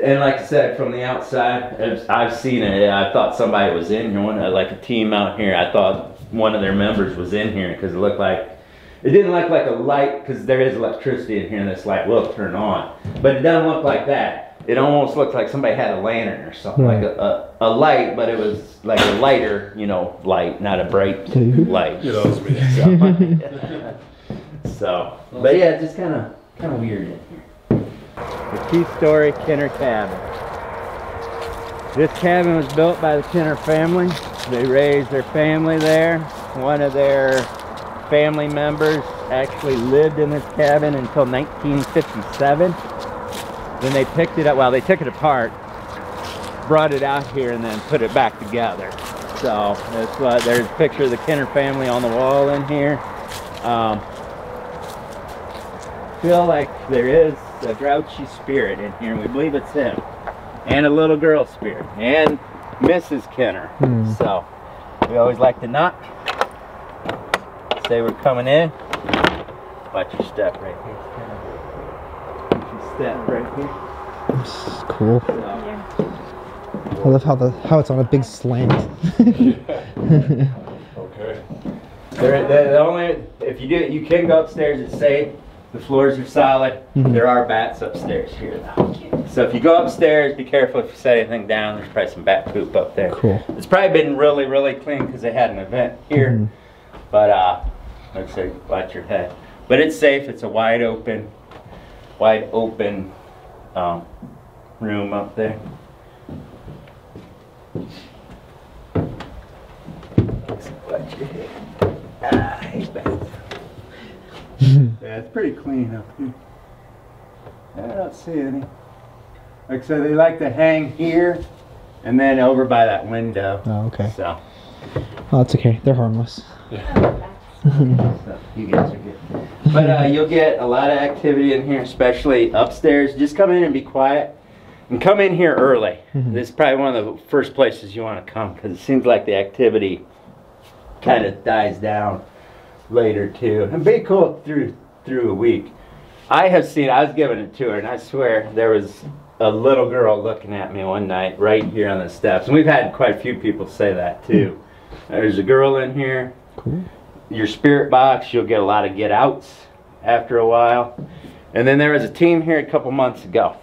and like I said, from the outside, I've seen it. I thought somebody was in here, like a team out here. I thought one of their members was in here because it looked like, it didn't look like a light, because there is electricity in here and this light will turn on. But it doesn't look like that. It almost looked like somebody had a lantern or something, like a light, but it was like a lighter, you know, light, not a bright light. You know what I mean? So, but yeah, just kind of weird in here. The 2-story Kenner cabin. This cabin was built by the Kenner family. They raised their family there. One of their family members actually lived in this cabin until 1957. Then they picked it up, well, they took it apart, brought it out here, and then put it back together. So that's there's a picture of the Kenner family on the wall in here. Feel like there is a grouchy spirit in here, and we believe it's him, and a little girl spirit, and Mrs. Kenner. So we always like to knock, say we're coming in. Watch your step right here. Watch your step right here. This is cool. So, I love how it's on a big slant. Okay. the only, if you do, you can go upstairs. It's safe. The floors are solid. There are bats upstairs here though. So if you go upstairs, be careful if you set anything down. There's probably some bat poop up there. Cool. It's probably been really, really clean because they had an event here. But like I said, watch your head. But it's safe. It's a wide open room up there. Watch your head. Hey, bats. Yeah, it's pretty clean up here. I don't see any. Like I said, they like to hang here and then over by that window. Oh, okay. So, Oh, it's okay. They're harmless. so you guys are good. But you'll get a lot of activity in here, especially upstairs. Just come in and be quiet. And come in here early. This is probably one of the first places you want to come because it seems like the activity kind of dies down later too. And be cool through a week. I have seen, I was giving a tour and I swear there was a little girl looking at me one night right here on the steps. And we've had quite a few people say that too. There's a girl in here. Cool. Your spirit box, you'll get a lot of get outs after a while. And then there was a team here a couple months ago.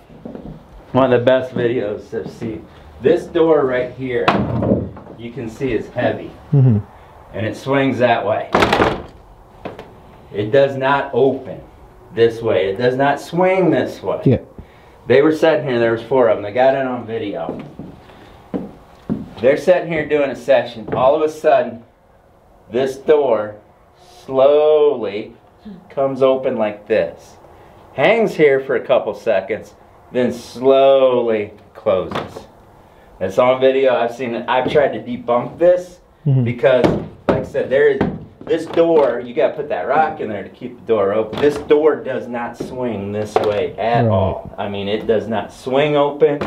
One of the best videos I've seen. This door right here, you can see is heavy. And it swings that way. It does not open this way. It does not swing this way. Yeah. They were sitting here, there was 4 of them. They got it on video. They're sitting here doing a session. All of a sudden, this door slowly comes open like this. Hangs here for a couple seconds, then slowly closes. It's on video. I've seen it. I've tried to debunk this because, like I said, this door, you got to put that rock in there to keep the door open. This door does not swing this way at all. I mean, it does not swing open.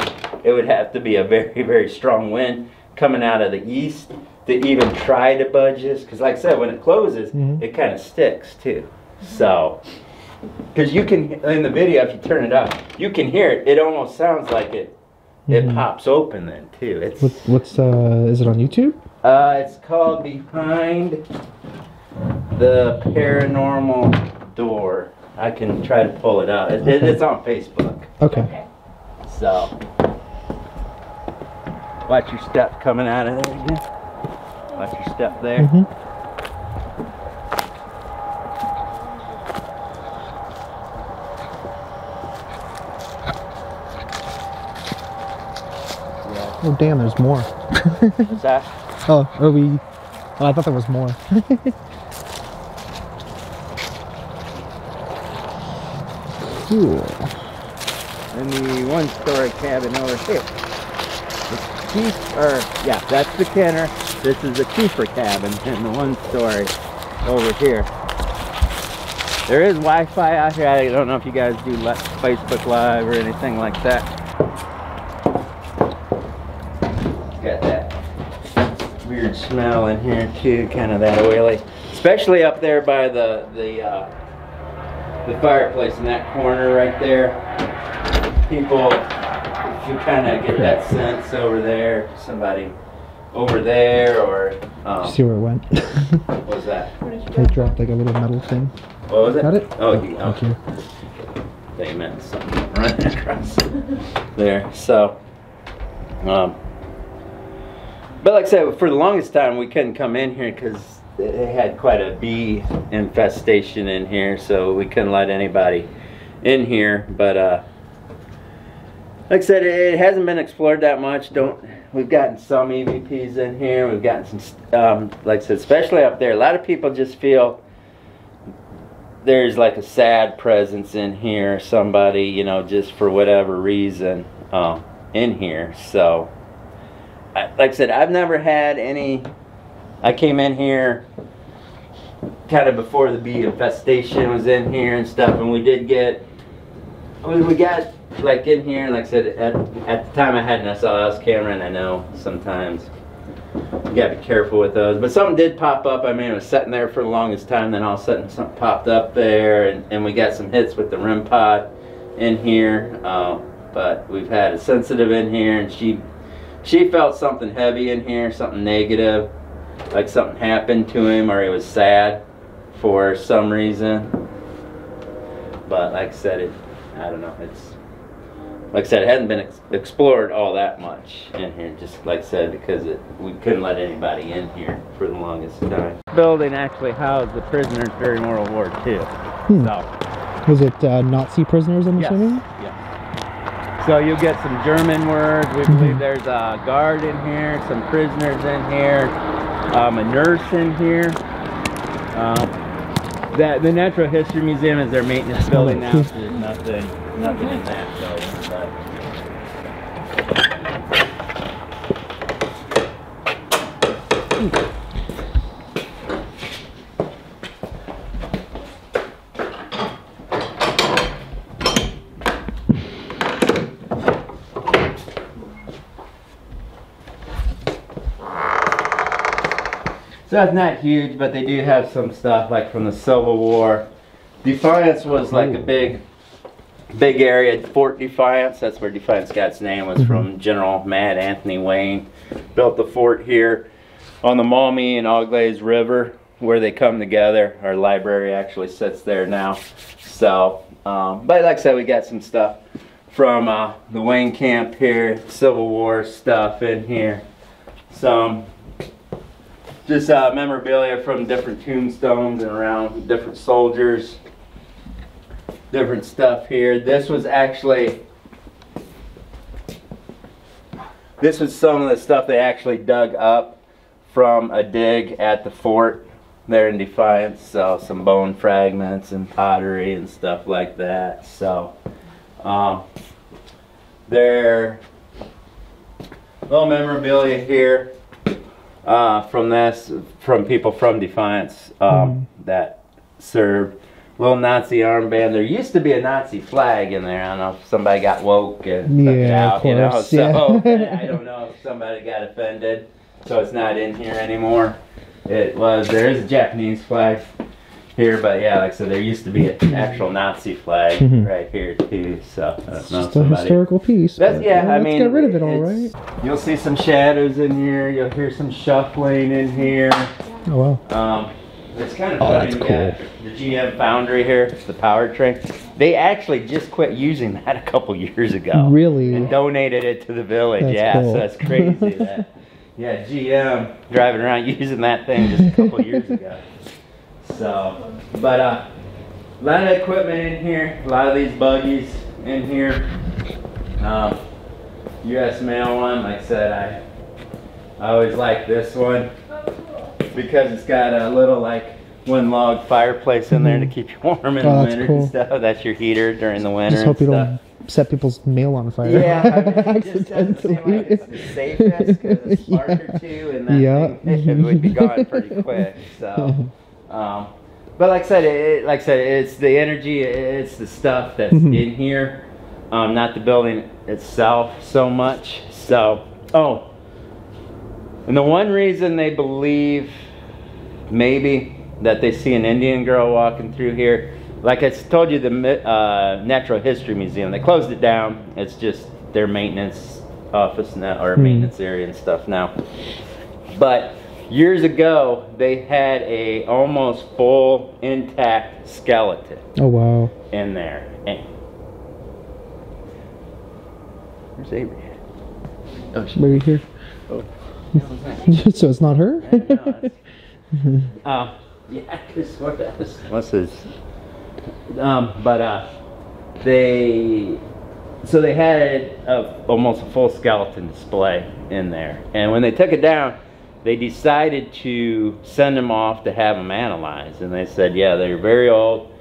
It would have to be a very, very strong wind coming out of the east to even try to budge this. Because like I said, when it closes, it kind of sticks too. So, because you can, in the video, if you turn it up, you can hear it. It almost sounds like it pops open then too. It's What's is it on YouTube? It's called Behind the Paranormal Door. I can try to pull it out. It's on Facebook. Okay. So, watch your step coming out of there again. Watch your step there. Oh damn, there's more. What's that? Oh, I thought there was more. Cool. And the one-story cabin over here. That's the Kenner. This is the keeper cabin, and the one-story over here. There is Wi-Fi out here. I don't know if you guys do Facebook Live or anything like that. Got that weird smell in here too, kind of that oily, especially up there by the fireplace in that corner right there. People, if you kind of get that sense over there, somebody over there, or See where it went? what was that? I dropped like a little metal thing. What was it? Got it? Oh, Thank you. They meant something running across there. So, but like I said, for the longest time we couldn't come in here because they had quite a bee infestation in here, so we couldn't let anybody in here. But like I said, it hasn't been explored that much. We've gotten some EVPs in here. We've gotten some, like I said, especially up there. A lot of people just feel there's like a sad presence in here, somebody, you know, just for whatever reason in here. So, like I said, I've never had any. I came in here kind of before the bee infestation was in here and stuff, and we did get, we got like in here, and like I said, at the time I had an SLS camera, and I know sometimes you gotta be careful with those. But something did pop up. I mean, it was sitting there for the longest time, then all of a sudden something popped up there, and we got some hits with the REM pod in here. But we've had a sensitive in here, and she felt something heavy in here, something negative, like something happened to him or he was sad for some reason. But like I said, I don't know, it's, like I said, it hadn't been explored all that much in here, just like I said, because we couldn't let anybody in here for the longest time. The building actually housed the prisoners during World War II. So, was it Nazi prisoners, I'm assuming? Yes. So you'll get some German words. We believe there's a guard in here, some prisoners in here, a nurse in here. The Natural History Museum is their maintenance building now, so there's nothing in that building. So that's not huge, but they do have some stuff like from the Civil War. Defiance was like a big area. Fort Defiance, that's where Defiance got its name, was from General Mad Anthony Wayne. Built the fort here on the Maumee and Auglaize River where they come together. Our library actually sits there now. So, but like I said, we got some stuff from the Wayne camp here, Civil War stuff in here. Some just memorabilia from different tombstones and around different soldiers. Different stuff here. This was some of the stuff they actually dug up from a dig at the fort there in Defiance. So some bone fragments and pottery and stuff like that. So there, little memorabilia here from people from Defiance that served. Little Nazi armband. There used to be a Nazi flag in there. I don't know if somebody got woke and took it out, you know. So I don't know if somebody got offended. So it's not in here anymore. There is a Japanese flag here, but yeah, like I said, there used to be an actual Nazi flag right here too. So I don't know if just a historical piece. That's, yeah, I let's mean, get rid of it, all right. You'll see some shadows in here. You'll hear some shuffling in here. Oh wow. It's kind of funny. That's cool. The GM foundry here, the powertrain. They actually just quit using that a couple years ago. Really? And donated it to the village. That's yeah, cool. so that's crazy. That, yeah, GM driving around using that thing just a couple years ago. So, but a lot of equipment in here. A lot of these buggies in here. U.S. mail one. Like I said, I always like this one, because it's got a little like one log fireplace in there to keep you warm in the winter and stuff. That's your heater during the winter. Just hope you don't set people's mail on fire. Yeah, I mean, it just doesn't seem like it's the safest, because a spark or two and that thing would be gone pretty quick. So, but like I said, it's the energy, it's the stuff that's in here, not the building itself so much. So, and the one reason they believe maybe that they see an Indian girl walking through here, like I told you, the Natural History Museum, they closed it down. It's just their maintenance office now, or maintenance area and stuff now. But years ago, they had a almost full intact skeleton. Oh wow! In there. And where's Avery? Oh, she's right here. Oh. So it's not her? Yeah, because what's his? They had almost a full skeleton display in there, and when they took it down, they decided to send them off to have them analyzed, and they said, yeah, they're very old,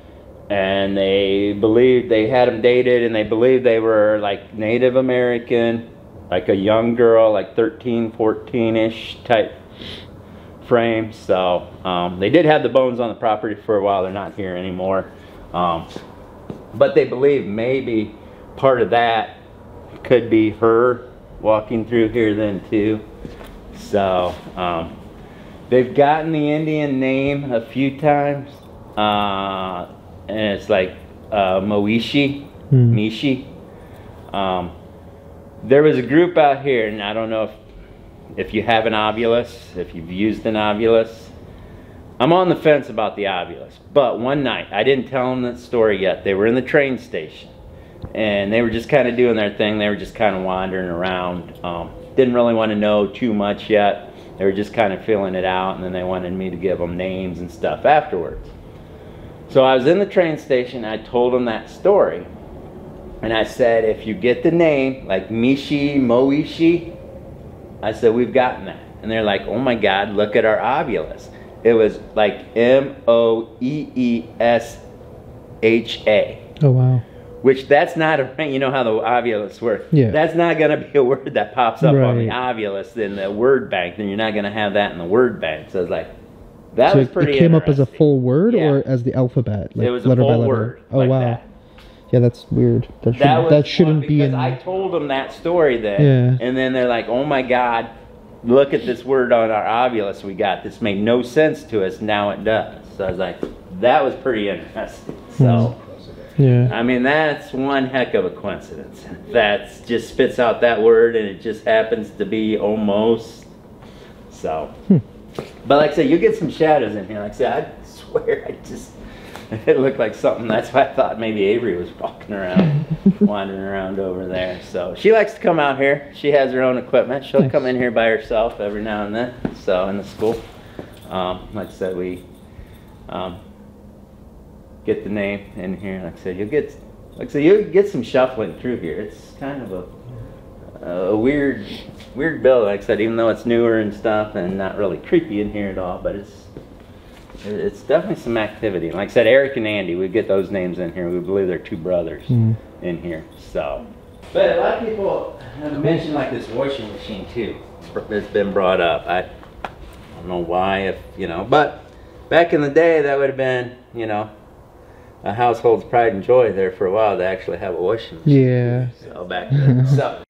and they believed they had them dated, and they believed they were like Native American, like a young girl, like 13, 14-ish type frame. So they did have the bones on the property for a while. They're not here anymore, but they believe maybe part of that could be her walking through here then too. So they've gotten the Indian name a few times, and it's like Moishi, Mishi. There was a group out here, and I don't know if you have an Ovilus, if you've used an Ovilus. I'm on the fence about the Ovilus, but one night, I didn't tell them that story yet. They were in the train station, and they were just kind of doing their thing. They were just kind of wandering around. Didn't really want to know too much yet. They were just kind of feeling it out, and then they wanted me to give them names and stuff afterwards. So I was in the train station, I told them that story, and I said, if you get the name, like Mishi, Moishi, I said, we've gotten that. And they're like, oh my God, look at our Ovilus. It was like M-O-E-E-S-H-A. Oh, wow. Which that's not a, you know how the Ovilus work. Yeah. That's not going to be a word that pops up on the Right. Ovilus in the word bank. Then you're not going to have that in the word bank. So it's like, that So was pretty it came up as a interesting. full word Yeah. or as the alphabet? Like It was a letter by full letter? word. Oh, like wow. That. Yeah, that's weird. That shouldn't be because in. I told them that story then, Yeah. and then they're like, "Oh my God, look at this word on our Ovilus we got. This made no sense to us. Now it does." So I was like, "That was pretty interesting." So, Yeah. I mean, that's one heck of a coincidence. That just spits out that word, and it just happens to be almost. So, but like I said, you get some shadows in here. Like I said, I swear, it looked like something. That's why I thought maybe Avery was walking around, wandering around over there. So she likes to come out here. She has her own equipment. She'll Nice. come in here by herself every now and then. So in the school, like I said, we get the name in here. Like I said, you'll get some shuffling through here. It's kind of a weird build. Like I said, even though it's newer and stuff and not really creepy in here at all, but it's definitely some activity. Like I said, Eric and Andy, we get those names in here. We believe they're two brothers in here. So, but a lot of people have mentioned like this washing machine too. It's been brought up. I don't know why, but back in the day, that would have been, a household's pride and joy there for a while to actually have a washing machine. Yeah. So back then. So.